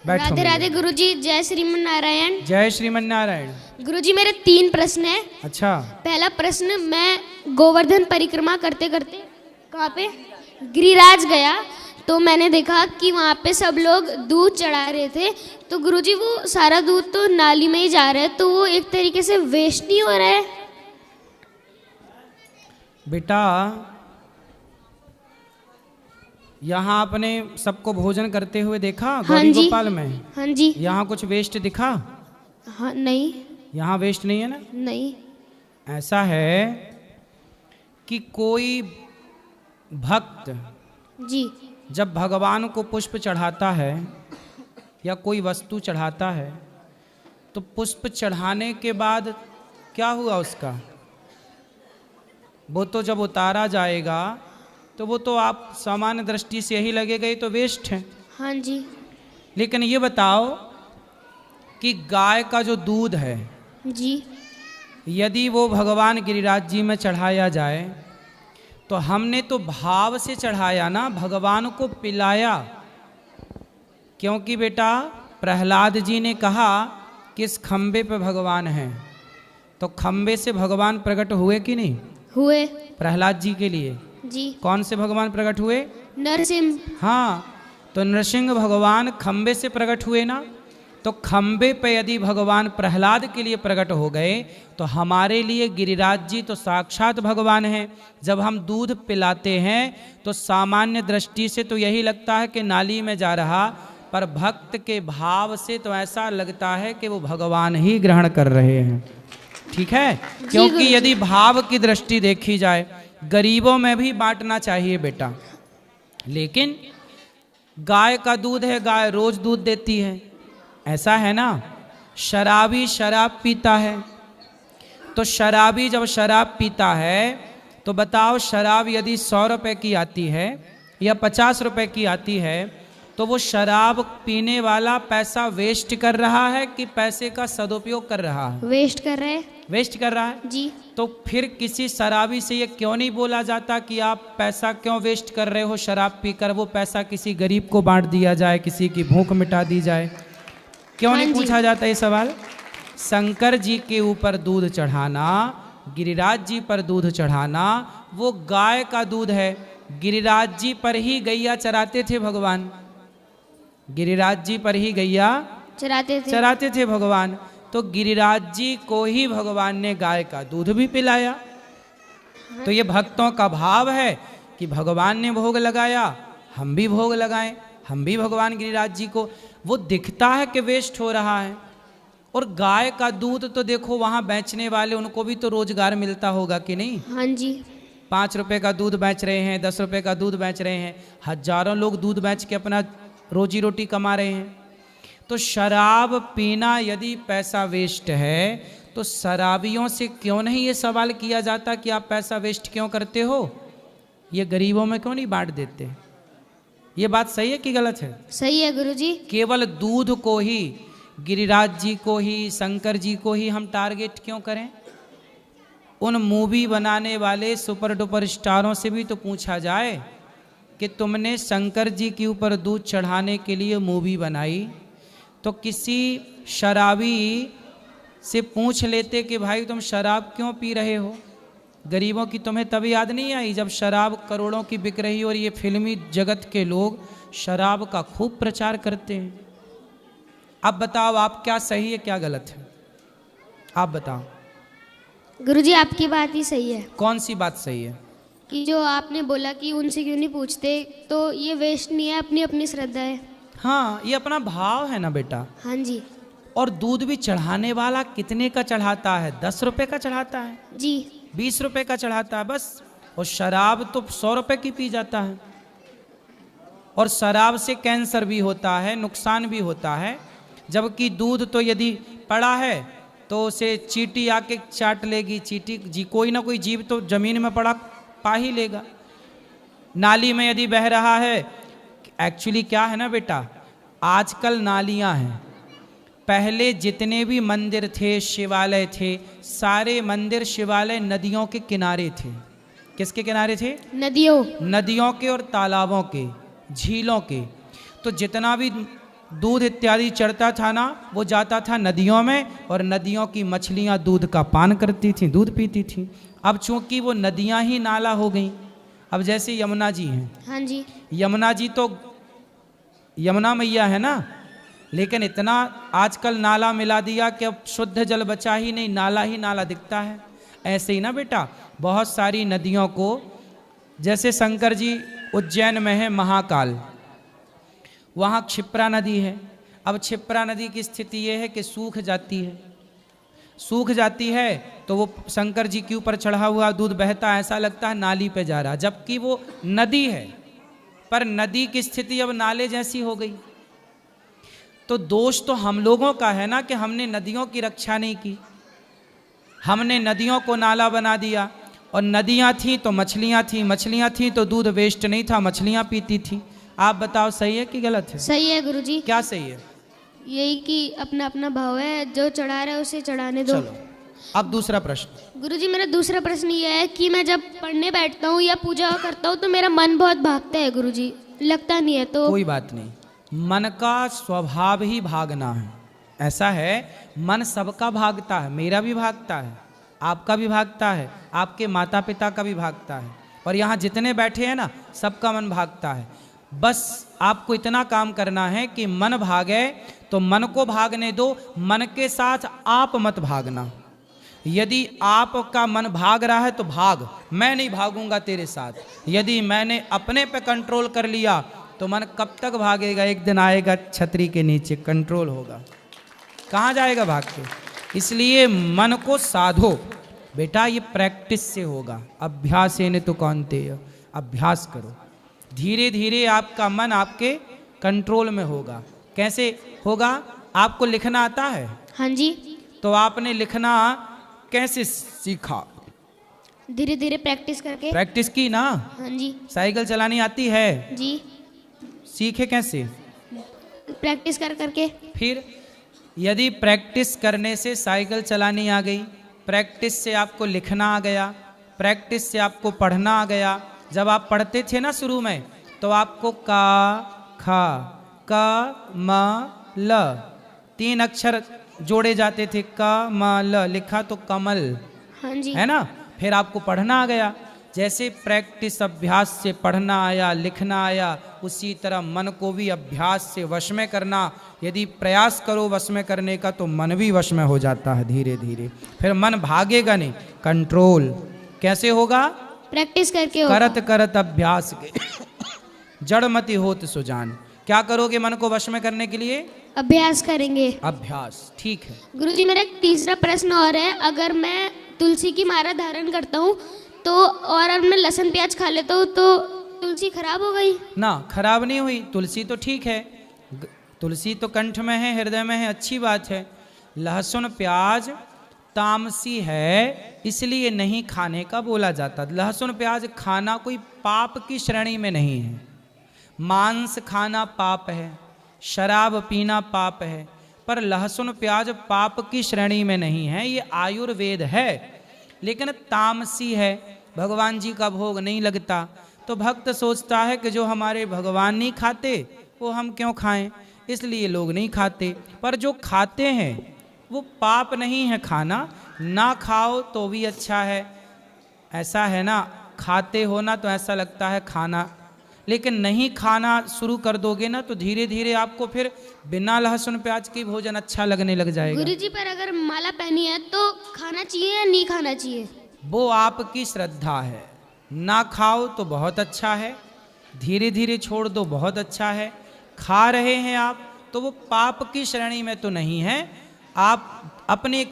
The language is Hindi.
बैठो राधे राधे गुरुजी, जय श्रीमन नारायण। जय श्रीमन नारायण। गुरुजी मेरे 3 प्रश्न हैं। अच्छा, पहला प्रश्न, मैं गोवर्धन परिक्रमा करते करते कहाँ पे गिरिराज गया तो मैंने देखा कि वहाँ पे सब लोग दूध चढ़ा रहे थे। तो गुरुजी वो सारा दूध तो नाली में ही जा रहा है, तो वो एक तरीके से वेस्ट नहीं हो रहा है? बेटा यहाँ आपने सबको भोजन करते हुए देखा हाँ गौरी जी। गोपाल में? हाँ जी। यहाँ कुछ वेस्ट दिखा? हाँ नहीं। यहाँ वेस्ट नहीं है ना? नहीं। ऐसा है कि कोई भक्त जी। जब भगवान को पुष्प चढ़ाता है या कोई वस्तु चढ़ाता है तो पुष्प चढ़ाने के बाद क्या हुआ उसका? वो तो जब उतारा जाएगा तो वो तो आप सामान्य दृष्टि से यही लगेगा ये तो वेस्ट है। हाँ जी। लेकिन ये बताओ कि गाय का जो दूध है जी। यदि वो भगवान गिरिराज जी में चढ़ाया जाए तो हमने तो भाव से चढ़ाया ना, भगवान को पिलाया। क्योंकि बेटा प्रहलाद जी ने कहा कि इस खंबे पे भगवान हैं, तो खंबे से भगवान प्रकट हुए कि नहीं? हुए। प्रहलाद जी के लिए जी। कौन से भगवान प्रकट हुए? नरसिंह। हाँ, तो नरसिंह भगवान खंबे से प्रकट हुए ना। तो खंबे पे यदि भगवान प्रहलाद के लिए प्रकट हो गए तो हमारे लिए गिरिराज जी तो साक्षात भगवान हैं। जब हम दूध पिलाते हैं तो सामान्य दृष्टि से तो यही लगता है कि नाली में जा रहा, पर भक्त के भाव से तो ऐसा लगता है कि वो भगवान ही ग्रहण कर रहे हैं। ठीक है? क्योंकि यदि भाव की दृष्टि देखी जाए, गरीबों में भी बांटना चाहिए बेटा, लेकिन गाय का दूध है, गाय रोज दूध देती है, ऐसा है ना। शराबी शराब पीता है, तो शराबी जब शराब पीता है तो बताओ शराब यदि 100 रुपए की आती है या 50 रुपए की आती है तो वो शराब पीने वाला पैसा वेस्ट कर रहा है कि पैसे का सदुपयोग कर रहा है? वेस्ट कर रहे हैं। वेस्ट कर रहा है जी। तो फिर किसी शराबी से ये क्यों नहीं बोला जाता कि आप पैसा क्यों वेस्ट कर रहे हो शराब पीकर? वो पैसा किसी गरीब को बांट दिया जाए, किसी की भूख मिटा दी जाए। क्यों नहीं पूछा जाता ये सवाल? शंकर जी के ऊपर दूध चढ़ाना, गिरिराज जी पर दूध चढ़ाना, वो गाय का दूध है। गिरिराज जी पर ही गैया चराते थे भगवान, गिरिराज जी पर ही गैया चराते थे भगवान। तो गिरिराज जी को ही भगवान ने गाय का दूध भी पिलाया। तो ये भक्तों का भाव है कि भगवान ने भोग लगाया, हम भी भोग लगाएं, हम भी भगवान गिरिराज जी को। वो दिखता है कि वेस्ट हो रहा है। और गाय का दूध तो देखो वहाँ बेचने वाले, उनको भी तो रोजगार मिलता होगा कि नहीं? हाँ जी। 5 रुपए का दूध बेच रहे हैं, 10 रुपए का दूध बेच रहे हैं, हजारों लोग दूध बेच के अपना रोजी रोटी कमा रहे हैं। तो शराब पीना यदि पैसा वेस्ट है तो शराबियों से क्यों नहीं ये सवाल किया जाता कि आप पैसा वेस्ट क्यों करते हो? ये गरीबों में क्यों नहीं बांट देते? ये बात सही है कि गलत है? सही है गुरुजी। केवल दूध को ही, गिरिराज जी को ही, शंकर जी को ही हम टारगेट क्यों करें? उन मूवी बनाने वाले सुपर डुपर स्टारों से भी तो पूछा जाए कि तुमने शंकर जी के ऊपर दूध चढ़ाने के लिए मूवी बनाई, तो किसी शराबी से पूछ लेते कि भाई तुम शराब क्यों पी रहे हो? गरीबों की तुम्हें तभी याद नहीं आई जब शराब करोड़ों की बिक रही और ये फिल्मी जगत के लोग शराब का खूब प्रचार करते हैं। अब बताओ आप क्या सही है क्या गलत है? आप बताओ। गुरुजी आपकी बात ही सही है। कौन सी बात सही है? कि जो आपने बोला कि उनसे क्यों नहीं पूछते, तो ये वेस्ट नहीं है, अपनी अपनी श्रद्धा है। हाँ, ये अपना भाव है ना बेटा। हाँ जी। और दूध भी चढ़ाने वाला कितने का चढ़ाता है? 10 रुपए का चढ़ाता है जी। 20 रुपए का चढ़ाता है बस। और शराब तो 100 रुपए की पी जाता है। और शराब से कैंसर भी होता है, नुकसान भी होता है। जबकि दूध तो यदि पड़ा है तो उसे चींटी आके चाट लेगी, चींटी जी कोई ना कोई जीव तो जमीन में पड़ा पा ही लेगा। नाली में यदि बह रहा है, एक्चुअली क्या है ना बेटा, आजकल नालियां हैं, पहले जितने भी मंदिर थे, शिवालय थे, सारे मंदिर शिवालय नदियों के किनारे थे। किसके किनारे थे? नदियों के और तालाबों के, झीलों के। तो जितना भी दूध इत्यादि चढ़ता था ना, वो जाता था नदियों में, और नदियों की मछलियां दूध का पान करती थीं, दूध पीती थीं। अब चूंकि वो नदियां ही नाला हो गई, अब जैसे यमुना जी हैं, हाँ जी। यमुना जी तो यमुना मैया है ना, लेकिन इतना आजकल नाला मिला दिया कि अब शुद्ध जल बचा ही नहीं, नाला ही नाला दिखता है। ऐसे ही ना बेटा, बहुत सारी नदियों को, जैसे शंकर जी उज्जैन में है महाकाल, वहाँ क्षिप्रा नदी है। अब क्षिप्रा नदी की स्थिति ये है कि सूख जाती है, सूख जाती है तो वो शंकर जी के ऊपर चढ़ा हुआ दूध बहता, ऐसा लगता है नाली पे जा रहा, जबकि वो नदी है, पर नदी की स्थिति अब नाले जैसी हो गई। तो दोष तो हम लोगों का है ना कि हमने नदियों की रक्षा नहीं की, हमने नदियों को नाला बना दिया। और नदियाँ थीं तो मछलियाँ थीं, मछलियाँ थीं तो दूध वेस्ट नहीं था, मछलियाँ पीती थीं। आप बताओ सही है कि गलत है? सही है गुरुजी। क्या सही है? यही कि अपना अपना भाव है, जो चढ़ा रहा है उसे चढ़ाने दो। चलो अब दूसरा प्रश्न। गुरुजी मेरा दूसरा प्रश्न ये है कि मैं जब पढ़ने बैठता हूँ या पूजा करता हूँ तो मेरा मन बहुत भागता है गुरुजी, लगता नहीं है। तो कोई बात नहीं, मन का स्वभाव ही भागना है। ऐसा है, मन सबका भागता है, मेरा भी भागता है, आपका भी भागता है, आपके माता पिता का भी भागता है, और यहाँ जितने बैठे हैं ना सबका मन भागता है। बस आपको इतना काम करना है कि मन भागे तो मन को भागने दो, मन के साथ आप मत भागना। यदि आपका मन भाग रहा है तो भाग, मैं नहीं भागूंगा तेरे साथ। यदि मैंने अपने पे कंट्रोल कर लिया तो मन कब तक भागेगा? एक दिन आएगा छतरी के नीचे, कंट्रोल होगा, कहाँ जाएगा भाग के? इसलिए मन को साधो बेटा, ये प्रैक्टिस से होगा। अभ्यासेन तु कौन्तेय, अभ्यास करो, धीरे धीरे आपका मन आपके कंट्रोल में होगा। कैसे होगा? आपको लिखना आता है? हाँ जी। तो आपने लिखना कैसे सीखा? धीरे धीरे प्रैक्टिस करके। प्रैक्टिस की ना? हाँ जी। साइकिल चलानी आती है? जी। सीखे कैसे? प्रैक्टिस कर करके। फिर यदि प्रैक्टिस करने से साइकिल चलानी आ गई, प्रैक्टिस से आपको लिखना आ गया, प्रैक्टिस से आपको पढ़ना आ गया। जब आप पढ़ते थे ना शुरू में, तो आपको का, खा, क, म, ल 3 अक्षर जोड़े जाते थे, क, म, ल लिखा तो कमल, हाँ जी। है ना? फिर आपको पढ़ना आ गया। जैसे प्रैक्टिस अभ्यास से पढ़ना आया, लिखना आया, उसी तरह मन को भी अभ्यास से वश में करना। यदि प्रयास करो वश में करने का तो मन भी वश में हो जाता है धीरे धीरे। फिर मन भागेगा नहीं, कंट्रोल कैसे होगा? प्रैक्टिस करके होगा। करत करत अभ्यास के जड़मति होत सुजान। क्या करोगे मन को वश में करने के लिए? अभ्यास करेंगे। अभ्यास, ठीक है। गुरुजी मेरा एक तीसरा प्रश्न और है, अगर मैं तुलसी की माला धारण करता हूँ तो और अगर मैं लहसुन प्याज खा लेता हूँ तो तुलसी खराब हो गई? ना, खराब नहीं हुई, तुलसी तो ठीक है। तुलसी तो कंठ में है, हृदय में है, अच्छी बात है। लहसुन प्याज तामसी है, इसलिए नहीं खाने का बोला जाता। लहसुन प्याज खाना कोई पाप की श्रेणी में नहीं है। मांस खाना पाप है, शराब पीना पाप है, पर लहसुन प्याज पाप की श्रेणी में नहीं है। ये आयुर्वेद है, लेकिन तामसी है, भगवान जी का भोग नहीं लगता। तो भक्त सोचता है कि जो हमारे भगवान नहीं खाते वो हम क्यों खाएं, इसलिए लोग नहीं खाते। पर जो खाते हैं वो पाप नहीं है खाना, ना खाओ तो भी अच्छा है। ऐसा है ना, खाते हो ना तो ऐसा लगता है खाना, लेकिन नहीं खाना शुरू कर दोगे ना तो धीरे धीरे आपको फिर बिना लहसुन प्याज की भोजन अच्छा लगने लग जाएगा। गुरुजी पर अगर माला पहनी है तो खाना चाहिए या नहीं खाना चाहिए? वो आपकी श्रद्धा है। ना खाओ तो बहुत अच्छा है, धीरे धीरे छोड़ दो बहुत अच्छा है। खा रहे हैं आप तो वो पाप की श्रेणी में तो नहीं है। आप अपने